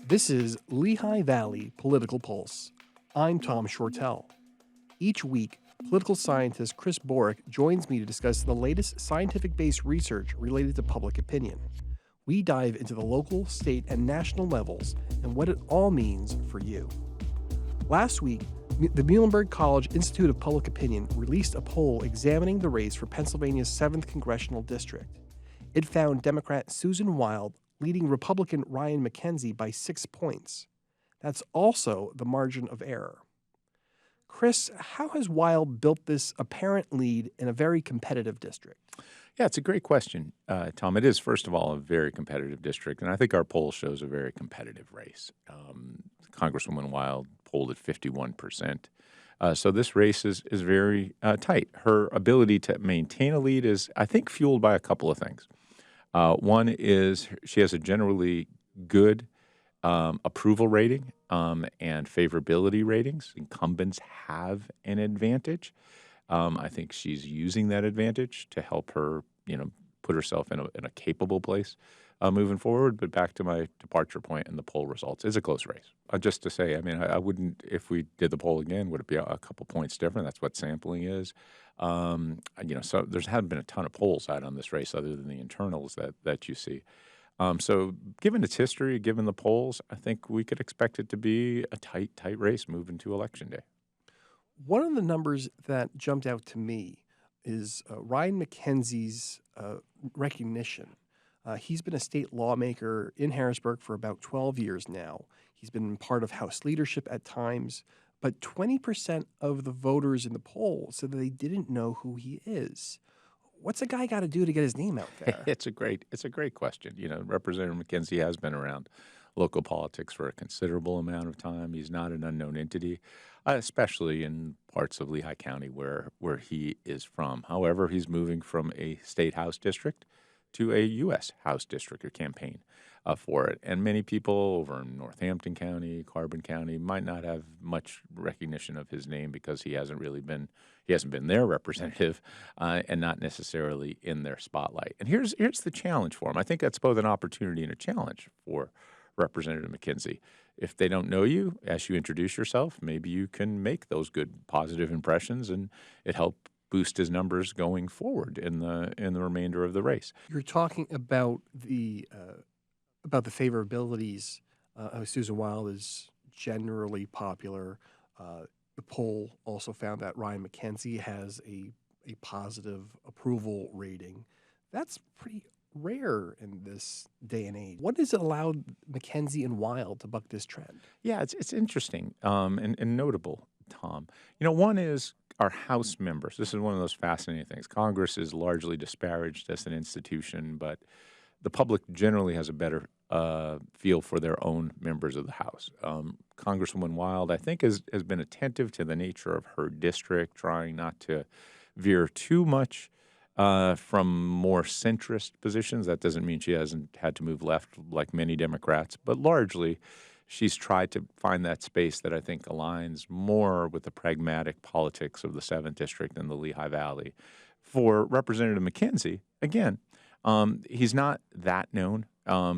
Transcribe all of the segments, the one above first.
This is Lehigh Valley Political Pulse. I'm Tom Shortell. Each week, political scientist Chris Borick joins me to discuss the latest scientific-based research related to public opinion. We dive into the local, state, and national levels and what it all means for you. Last week, the Muhlenberg College Institute of Public Opinion released a poll examining the race for Pennsylvania's 7th congressional district. It found Democrat Susan Wild leading Republican Ryan Mackenzie by 6 points. That's also the margin of error. Chris, how has Wild built this apparent lead in a very competitive district? Yeah, it's a great question, Tom. It is, first of all, a very competitive district, and I think our poll shows a very competitive race. Congresswoman Wild polled at 51%. So this race is very tight. Her ability to maintain a lead is, I think, fueled by a couple of things. One is she has a generally good approval rating and favorability ratings. Incumbents have an advantage. I think she's using that advantage to help her, put herself in a capable place moving forward. But back to my departure point and the poll results, it's a close race. Just to say, I wouldn't, if we did the poll again, would it be a couple points different? That's what sampling is. So there hasn't been a ton of polls out on this race other than the internals that you see. So given its history, given the polls, I think we could expect it to be a tight race moving to Election Day. One of the numbers that jumped out to me is Ryan Mackenzie's recognition. He's been a state lawmaker in Harrisburg for about 12 years now. He's been part of House leadership at times, but 20% of the voters in the poll said that they didn't know who he is. What's a guy got to do to get his name out there? It's a great question. Representative Mackenzie has been around local politics for a considerable amount of time. He's not an unknown entity, especially in parts of Lehigh County where he is from. However, he's moving from a state House district to a U.S. House district or campaign for it. And many people over in Northampton County, Carbon County might not have much recognition of his name because he hasn't been their representative and not necessarily in their spotlight. And here's the challenge for him. I think that's both an opportunity and a challenge for Representative Mackenzie. If they don't know you, as you introduce yourself, maybe you can make those good positive impressions and it help boost his numbers going forward in the remainder of the race. You're talking about the favorabilities. Susan Wild is generally popular. The poll also found that Ryan Mackenzie has a positive approval rating. That's pretty rare in this day and age. What has allowed Mackenzie and Wild to buck this trend? Yeah, it's interesting and notable, Tom. One is our House members. This is one of those fascinating things. Congress is largely disparaged as an institution, but the public generally has a better feel for their own members of the House. Congresswoman Wild, I think, has been attentive to the nature of her district, trying not to veer too much from more centrist positions. That doesn't mean she hasn't had to move left like many Democrats, but largely she's tried to find that space that I think aligns more with the pragmatic politics of the 7th District and the Lehigh Valley. For Representative Mackenzie, again, he's not that known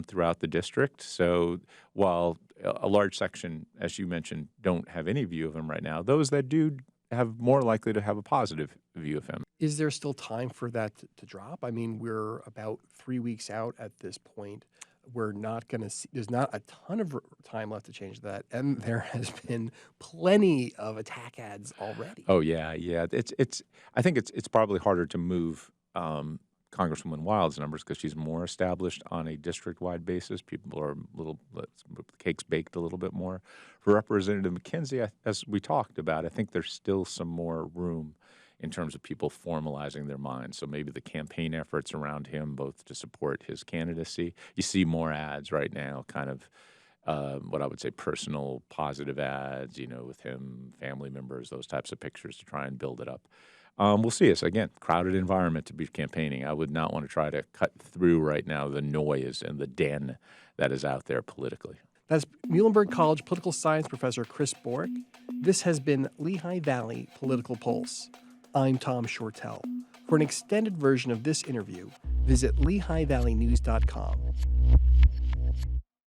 throughout the district. So while a large section, as you mentioned, don't have any view of him right now, those that do have more likely to have a positive view of him. Is there still time for that to drop? We're about 3 weeks out at this point. We're not going to see, there's not a ton of time left to change that. And there has been plenty of attack ads already. Oh, yeah. I think it's probably harder to move Congresswoman Wild's numbers because she's more established on a district-wide basis. People are the cake's baked a little bit more. For Representative Mackenzie, as we talked about, I think there's still some more room in terms of people formalizing their minds. So maybe the campaign efforts around him, both to support his candidacy. You see more ads right now, kind of what I would say personal positive ads, with him, family members, those types of pictures to try and build it up. We'll see. It's, again, crowded environment to be campaigning. I would not want to try to cut through right now the noise and the den that is out there politically. That's Muhlenberg College political science professor Chris Borick. This has been Lehigh Valley Political Pulse. I'm Tom Shortell. For an extended version of this interview, visit LehighValleyNews.com.